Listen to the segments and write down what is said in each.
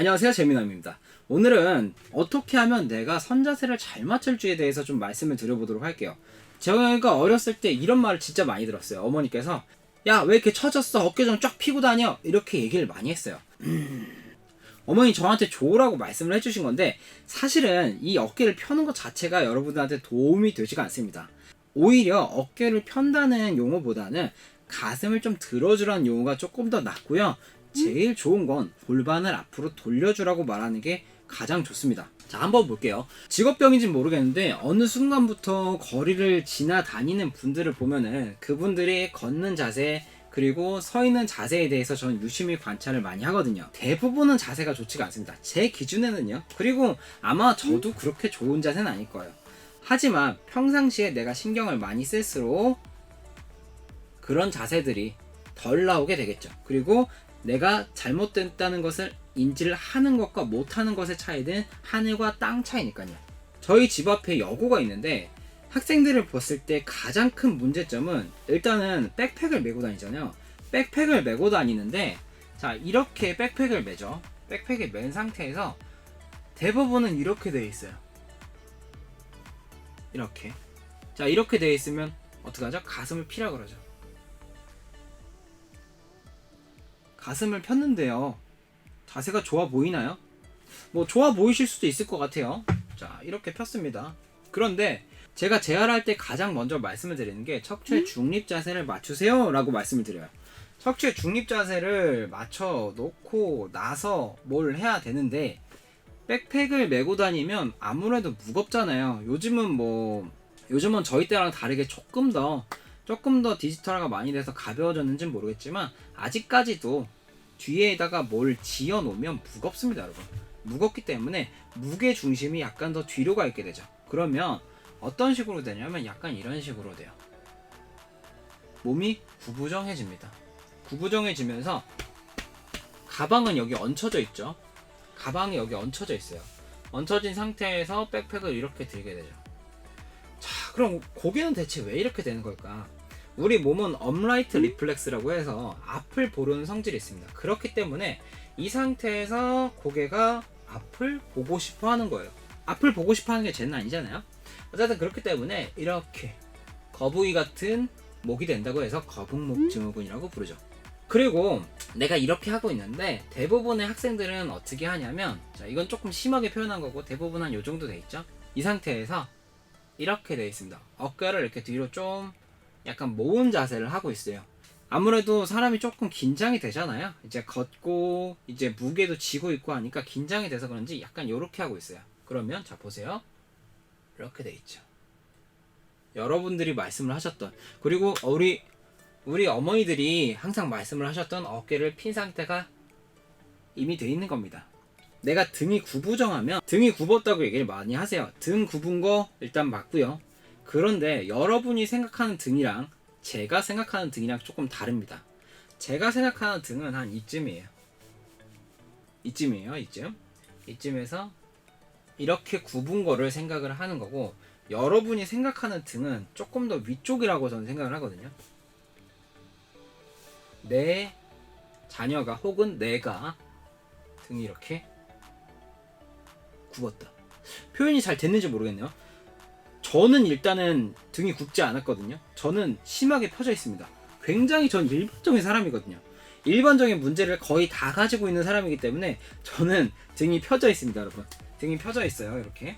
안녕하세요, 재민남입니다. 오늘은 어떻게 하면 내가 선자세를 잘 맞출지에 대해서 좀 말씀을 드려보도록 할게요. 제가 어렸을 때 이런 말을 진짜 많이 들었어요. 어머니께서 야, 왜 이렇게 처졌어? 어깨 좀 쫙 피고 다녀? 이렇게 얘기를 많이 했어요. 어머니 저한테 좋으라고 말씀을 해주신 건데 사실은 이 어깨를 펴는 것 자체가 여러분들한테 도움이 되지가 않습니다. 오히려 어깨를 편다는 용어보다는 가슴을 좀 들어주라는 용어가 조금 더 낫고요. 제일 좋은 건 골반을 앞으로 돌려주라고 말하는 게 가장 좋습니다. 자, 한번 볼게요. 직업병인지는 모르겠는데 어느 순간부터 거리를 지나다니는 분들을 보면은 그분들이 걷는 자세 그리고 서 있는 자세에 대해서 저는 유심히 관찰을 많이 하거든요. 대부분은 자세가 좋지가 않습니다. 제 기준에는요. 그리고 아마 저도 그렇게 좋은 자세는 아닐 거예요. 하지만 평상시에 내가 신경을 많이 쓸수록 그런 자세들이 덜 나오게 되겠죠. 그리고 내가 잘못됐다는 것을 인지를 하는 것과 못하는 것의 차이는 하늘과 땅 차이니까요. 저희 집 앞에 여고가 있는데 학생들을 봤을 때 가장 큰 문제점은 일단은 백팩을 메고 다니잖아요. 백팩을 메고 다니는데 자, 이렇게 백팩을 메죠. 백팩을 맨 상태에서 대부분은 이렇게 되어 있어요. 이렇게. 자, 이렇게 되어 있으면 어떡하죠? 가슴을 피라 그러죠. 가슴을 폈는데요. 자세가 좋아 보이나요? 뭐 좋아 보이실 수도 있을 것 같아요. 자, 이렇게 폈습니다. 그런데 제가 재활할 때 가장 먼저 말씀을 드리는 게 척추의 중립 자세를 맞추세요 라고 말씀을 드려요. 척추의 중립 자세를 맞춰 놓고 나서 뭘 해야 되는데 백팩을 메고 다니면 아무래도 무겁잖아요. 요즘은 저희 때랑 다르게 조금 더 디지털화가 많이 돼서 가벼워졌는지는 모르겠지만 아직까지도 뒤에다가 뭘 지어 놓으면 무겁습니다, 여러분. 무겁기 때문에 무게 중심이 약간 더 뒤로 가 있게 되죠. 그러면 어떤 식으로 되냐면 약간 이런 식으로 돼요. 몸이 구부정해집니다. 구부정해지면서 가방은 여기 얹혀져 있죠. 가방이 여기 얹혀져 있어요. 얹혀진 상태에서 백팩을 이렇게 들게 되죠. 자, 그럼 고개는 대체 왜 이렇게 되는 걸까? 우리 몸은 업라이트 리플렉스라고 해서 앞을 보려는 성질이 있습니다. 그렇기 때문에 이 상태에서 고개가 앞을 보고 싶어 하는 거예요. 앞을 보고 싶어 하는 게 죄는 아니잖아요. 어쨌든 그렇기 때문에 이렇게 거북이 같은 목이 된다고 해서 거북목 증후군이라고 부르죠. 그리고 내가 이렇게 하고 있는데 대부분의 학생들은 어떻게 하냐면, 자, 이건 조금 심하게 표현한 거고 대부분 한 요 정도 돼 있죠. 이 상태에서 이렇게 돼 있습니다. 어깨를 이렇게 뒤로 좀 약간 모은 자세를 하고 있어요. 아무래도 사람이 조금 긴장이 되잖아요. 이제 걷고 이제 무게도 지고 있고 하니까 긴장이 돼서 그런지 약간 요렇게 하고 있어요. 그러면 자, 보세요. 이렇게 돼 있죠. 여러분들이 말씀을 하셨던, 그리고 우리 어머니들이 항상 말씀을 하셨던 어깨를 핀 상태가 이미 돼 있는 겁니다. 내가 등이 구부정하면 등이 굽었다고 얘기를 많이 하세요. 등 굽은 거 일단 맞고요. 그런데 여러분이 생각하는 등이랑 제가 생각하는 등이랑 조금 다릅니다. 제가 생각하는 등은 한 이쯤이에요. 이쯤. 이쯤에서 이렇게 굽은 거를 생각을 하는 거고, 여러분이 생각하는 등은 조금 더 위쪽이라고 저는 생각을 하거든요. 내 자녀가 혹은 내가 등이 이렇게 굽었다. 표현이 잘 됐는지 모르겠네요. 저는 일단은 등이 굽지 않았거든요. 저는 심하게 펴져 있습니다. 굉장히 전 일반적인 사람이거든요. 일반적인 문제를 거의 다 가지고 있는 사람이기 때문에 저는 등이 펴져 있습니다, 여러분. 등이 펴져 있어요, 이렇게.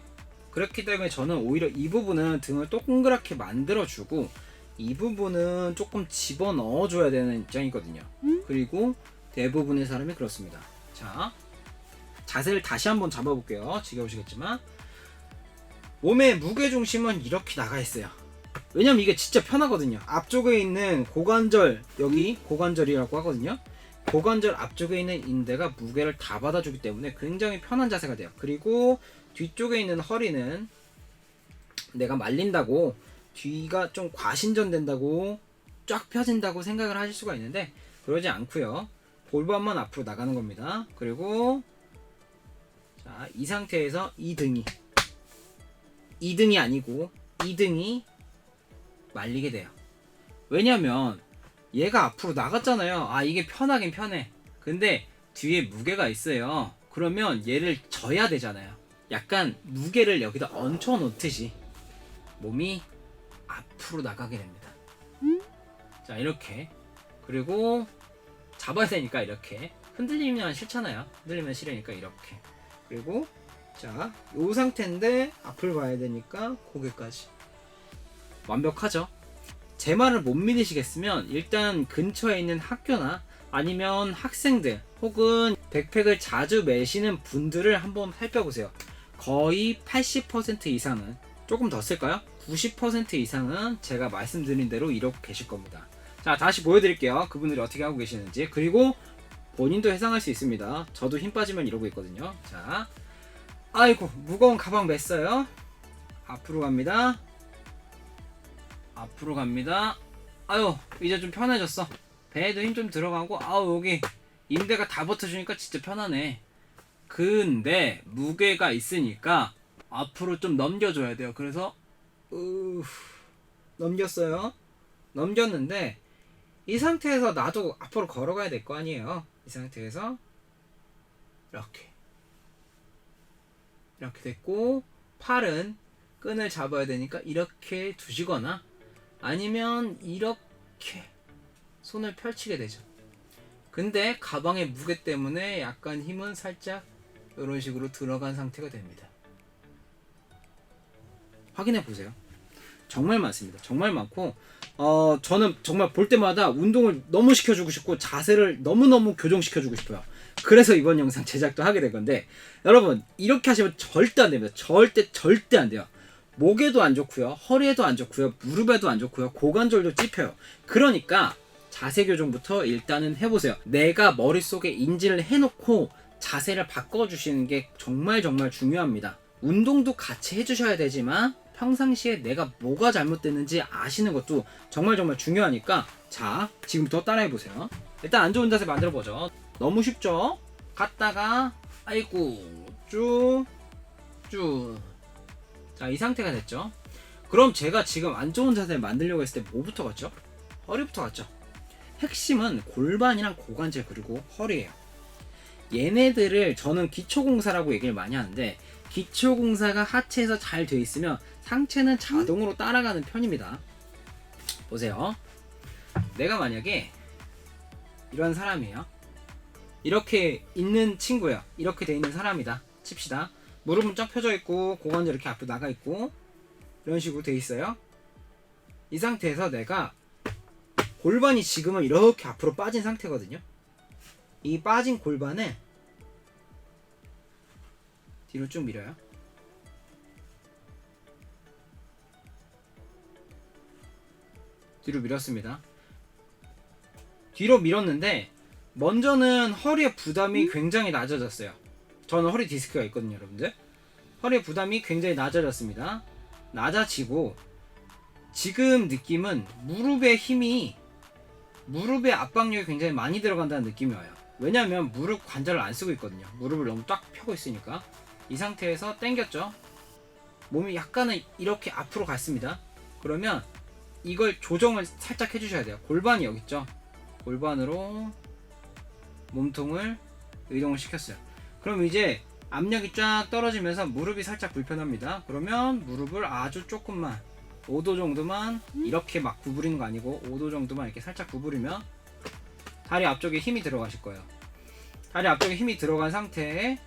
그렇기 때문에 저는 오히려 이 부분은 등을 동그랗게 만들어주고 이 부분은 조금 집어넣어줘야 되는 입장이거든요. 그리고 대부분의 사람이 그렇습니다. 자, 자세를 다시 한번 잡아볼게요. 지겨우시겠지만 몸의 무게중심은 이렇게 나가 있어요. 왜냐면 이게 진짜 편하거든요. 앞쪽에 있는 고관절, 여기 고관절이라고 하거든요. 고관절 앞쪽에 있는 인대가 무게를 다 받아주기 때문에 굉장히 편한 자세가 돼요. 그리고 뒤쪽에 있는 허리는 내가 말린다고 뒤가 좀 과신전된다고 쫙 펴진다고 생각을 하실 수가 있는데 그러지 않고요. 골반만 앞으로 나가는 겁니다. 그리고 자, 이 상태에서 이 등이 아니고 이 등이 말리게 돼요. 왜냐면 얘가 앞으로 나갔잖아요. 아, 이게 편하긴 편해. 근데 뒤에 무게가 있어요. 그러면 얘를 져야 되잖아요. 약간 무게를 여기다 얹혀 놓듯이 몸이 앞으로 나가게 됩니다. 자, 이렇게. 그리고 잡아야 되니까 이렇게. 흔들리면 싫잖아요. 흔들리면 싫으니까 이렇게. 그리고 자, 요 상태인데 앞을 봐야 되니까 고개까지. 완벽하죠? 제 말을 못 믿으시겠으면 일단 근처에 있는 학교나 아니면 학생들 혹은 백팩을 자주 매시는 분들을 한번 살펴보세요. 거의 80% 이상은, 조금 더 쓸까요? 90% 이상은 제가 말씀드린 대로 이러고 계실 겁니다. 자, 다시 보여드릴게요. 그분들이 어떻게 하고 계시는지. 그리고 본인도 해상할 수 있습니다. 저도 힘 빠지면 이러고 있거든요. 자, 아이고, 무거운 가방 맸어요. 앞으로 갑니다. 앞으로 갑니다. 아유, 이제 좀 편해졌어. 배에도 힘 좀 들어가고, 아우, 여기 인대가 다 버텨주니까 진짜 편하네. 근데 무게가 있으니까 앞으로 좀 넘겨줘야 돼요. 그래서 넘겼어요. 넘겼는데 이 상태에서 나도 앞으로 걸어가야 될 거 아니에요. 이 상태에서 이렇게 됐고, 팔은 끈을 잡아야 되니까 이렇게 두시거나 아니면 이렇게 손을 펼치게 되죠. 근데 가방의 무게 때문에 약간 힘은 살짝 이런 식으로 들어간 상태가 됩니다. 확인해 보세요. 정말 많습니다. 정말 많고, 저는 정말 볼 때마다 운동을 너무 시켜주고 싶고 자세를 너무너무 교정시켜주고 싶어요. 그래서 이번 영상 제작도 하게 된 건데, 여러분 이렇게 하시면 절대 안 됩니다. 절대 안 돼요. 목에도 안 좋고요, 허리에도 안 좋고요, 무릎에도 안 좋고요, 고관절도 찝혀요. 그러니까 자세 교정부터 일단은 해보세요. 내가 머릿속에 인지를 해놓고 자세를 바꿔주시는 게 정말 중요합니다. 운동도 같이 해주셔야 되지만 평상시에 내가 뭐가 잘못됐는지 아시는 것도 정말 중요하니까, 자, 지금부터 따라해보세요. 일단 안 좋은 자세 만들어보죠. 너무 쉽죠? 갔다가 아이고 쭉. 자, 이 상태가 됐죠. 그럼 제가 지금 안 좋은 자세를 만들려고 했을 때 뭐부터 갔죠? 허리부터 갔죠. 핵심은 골반이랑 고관절 그리고 허리예요. 얘네들을 저는 기초공사라고 얘기를 많이 하는데, 기초공사가 하체에서 잘 돼 있으면 상체는 자동으로 따라가는 편입니다. 보세요. 내가 만약에 이런 사람이에요. 이렇게 있는 친구예요. 이렇게 돼 있는 사람이다 칩시다. 무릎은 쫙 펴져 있고 고관절 이렇게 앞으로 나가 있고 이런 식으로 돼 있어요. 이 상태에서 내가 골반이 지금은 이렇게 앞으로 빠진 상태거든요. 이 빠진 골반을 뒤로 쭉 밀어요. 뒤로 밀었습니다. 뒤로 밀었는데 먼저는 허리의 부담이 굉장히 낮아졌어요. 저는 허리 디스크가 있거든요, 여러분들. 허리의 부담이 굉장히 낮아졌습니다. 낮아지고 지금 느낌은 무릎의 압박력이 굉장히 많이 들어간다는 느낌이 와요. 왜냐하면 무릎 관절을 안 쓰고 있거든요. 무릎을 너무 딱 펴고 있으니까. 이 상태에서 당겼죠. 몸이 약간은 이렇게 앞으로 갔습니다. 그러면 이걸 조정을 살짝 해주셔야 돼요. 골반이 여기 있죠. 골반으로 몸통을 이동을 시켰어요. 그럼 이제 압력이 쫙 떨어지면서 무릎이 살짝 불편합니다. 그러면 무릎을 아주 조금만, 5도 정도만, 이렇게 막 구부리는 거 아니고 5도 정도만 이렇게 살짝 구부리면 다리 앞쪽에 힘이 들어가실 거예요. 다리 앞쪽에 힘이 들어간 상태에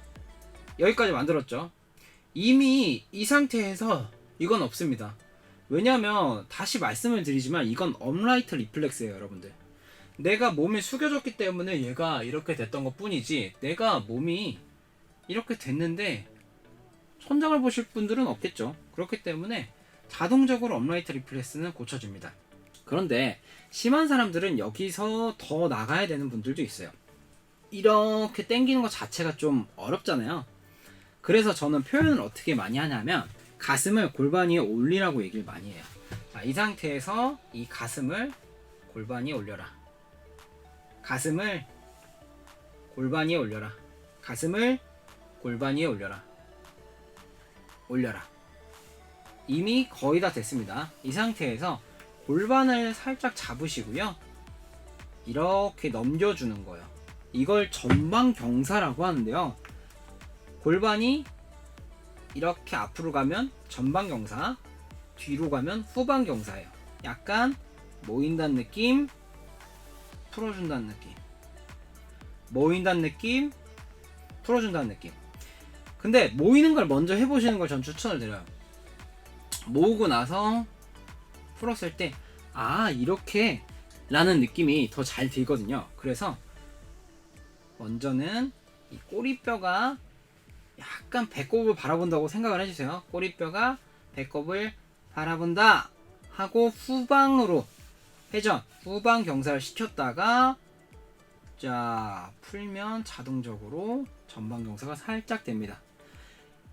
여기까지 만들었죠. 이미 이 상태에서 이건 없습니다. 왜냐면 다시 말씀을 드리지만 이건 업라이트 리플렉스예요, 여러분들. 내가 몸이 숙여졌기 때문에 얘가 이렇게 됐던 것 뿐이지, 내가 몸이 이렇게 됐는데 손장을 보실 분들은 없겠죠. 그렇기 때문에 자동적으로 업라이트 리플렉스는 고쳐집니다. 그런데 심한 사람들은 여기서 더 나가야 되는 분들도 있어요. 이렇게 당기는 것 자체가 좀 어렵잖아요. 그래서 저는 표현을 어떻게 많이 하냐면 가슴을 골반 위에 올리라고 얘기를 많이 해요. 자, 이 상태에서 이 가슴을 골반 위에 올려라. 가슴을 골반 위에 올려라. 가슴을 골반 위에 올려라. 올려라. 이미 거의 다 됐습니다. 이 상태에서 골반을 살짝 잡으시고요. 이렇게 넘겨주는 거예요. 이걸 전방경사라고 하는데요. 골반이 이렇게 앞으로 가면 전방 경사, 뒤로 가면 후방 경사예요. 약간 모인다는 느낌, 풀어준다는 느낌, 모인다는 느낌, 풀어준다는 느낌. 근데 모이는 걸 먼저 해보시는 걸 전 추천을 드려요. 모으고 나서 풀었을 때 이렇게 라는 느낌이 더 잘 들거든요. 그래서 먼저는 이 꼬리뼈가 약간 배꼽을 바라본다고 생각을 해주세요. 꼬리뼈가 배꼽을 바라본다 하고 후방으로 회전, 후방 경사를 시켰다가 자 풀면 자동적으로 전방 경사가 살짝 됩니다.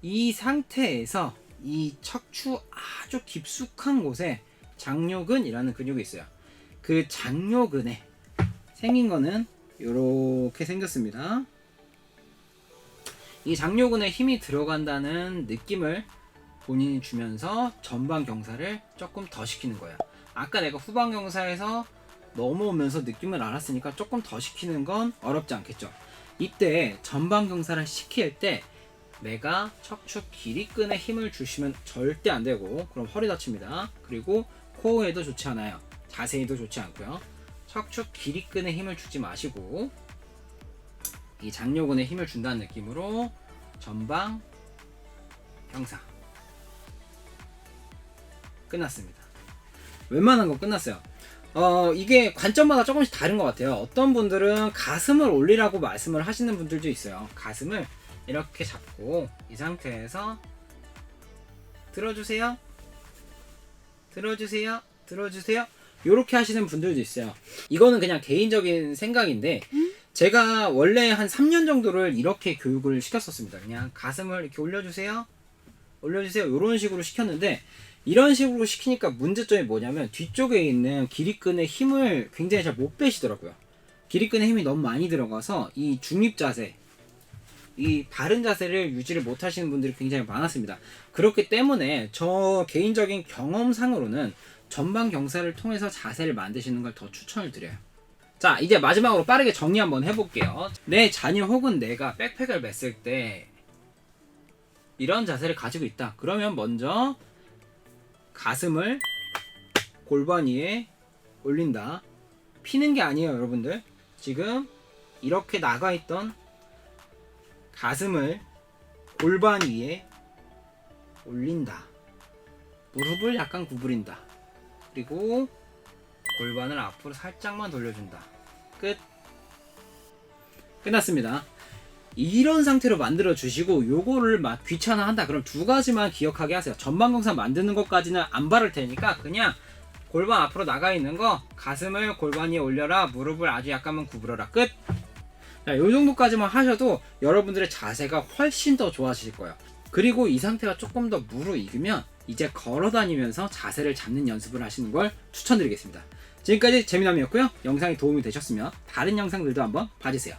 이 상태에서 이 척추 아주 깊숙한 곳에 장요근이라는 근육이 있어요. 그 장요근에 생긴 거는 이렇게 생겼습니다. 이 장요근에 힘이 들어간다는 느낌을 본인이 주면서 전방 경사를 조금 더 시키는 거예요. 아까 내가 후방 경사에서 넘어오면서 느낌을 알았으니까 조금 더 시키는 건 어렵지 않겠죠. 이때 전방 경사를 시킬 때 내가 척추 길이끈에 힘을 주시면 절대 안 되고, 그럼 허리 다칩니다. 그리고 코어에도 좋지 않아요. 자세히도 좋지 않고요. 척추 길이끈에 힘을 주지 마시고 이 장요근에 힘을 준다는 느낌으로 전방 경사 끝났습니다. 웬만한 거 끝났어요. 이게 관점마다 조금씩 다른 것 같아요. 어떤 분들은 가슴을 올리라고 말씀을 하시는 분들도 있어요. 가슴을 이렇게 잡고 이 상태에서 들어주세요, 들어주세요, 들어주세요, 이렇게 하시는 분들도 있어요. 이거는 그냥 개인적인 생각인데 제가 원래 한 3년 정도를 이렇게 교육을 시켰었습니다. 그냥 가슴을 이렇게 올려주세요, 올려주세요, 이런 식으로 시켰는데, 이런 식으로 시키니까 문제점이 뭐냐면 뒤쪽에 있는 길이끈의 힘을 굉장히 잘 못 빼시더라고요. 길이끈의 힘이 너무 많이 들어가서 이 중립 자세, 이 바른 자세를 유지를 못 하시는 분들이 굉장히 많았습니다. 그렇기 때문에 저 개인적인 경험상으로는 전방 경사를 통해서 자세를 만드시는 걸 더 추천을 드려요. 자, 이제 마지막으로 빠르게 정리 한번 해볼게요. 내 자녀 혹은 내가 백팩을 맸을 때 이런 자세를 가지고 있다. 그러면 먼저 가슴을 골반 위에 올린다. 피는 게 아니에요, 여러분들. 지금 이렇게 나가있던 가슴을 골반 위에 올린다. 무릎을 약간 구부린다. 그리고 골반을 앞으로 살짝만 돌려준다. 끝. 끝났습니다. 이런 상태로 만들어 주시고, 요거를 막 귀찮아한다 그럼 두 가지만 기억하게 하세요. 전방 경사 만드는 것까지는 안 바를 테니까 그냥 골반 앞으로 나가 있는 거, 가슴을 골반 위에 올려라, 무릎을 아주 약간만 구부려라. 끝. 자, 요 정도까지만 하셔도 여러분들의 자세가 훨씬 더 좋아지실 거예요. 그리고 이 상태가 조금 더 무르익으면 이제 걸어 다니면서 자세를 잡는 연습을 하시는 걸 추천드리겠습니다. 지금까지 재미남이었고요. 영상이 도움이 되셨으면 다른 영상들도 한번 봐주세요.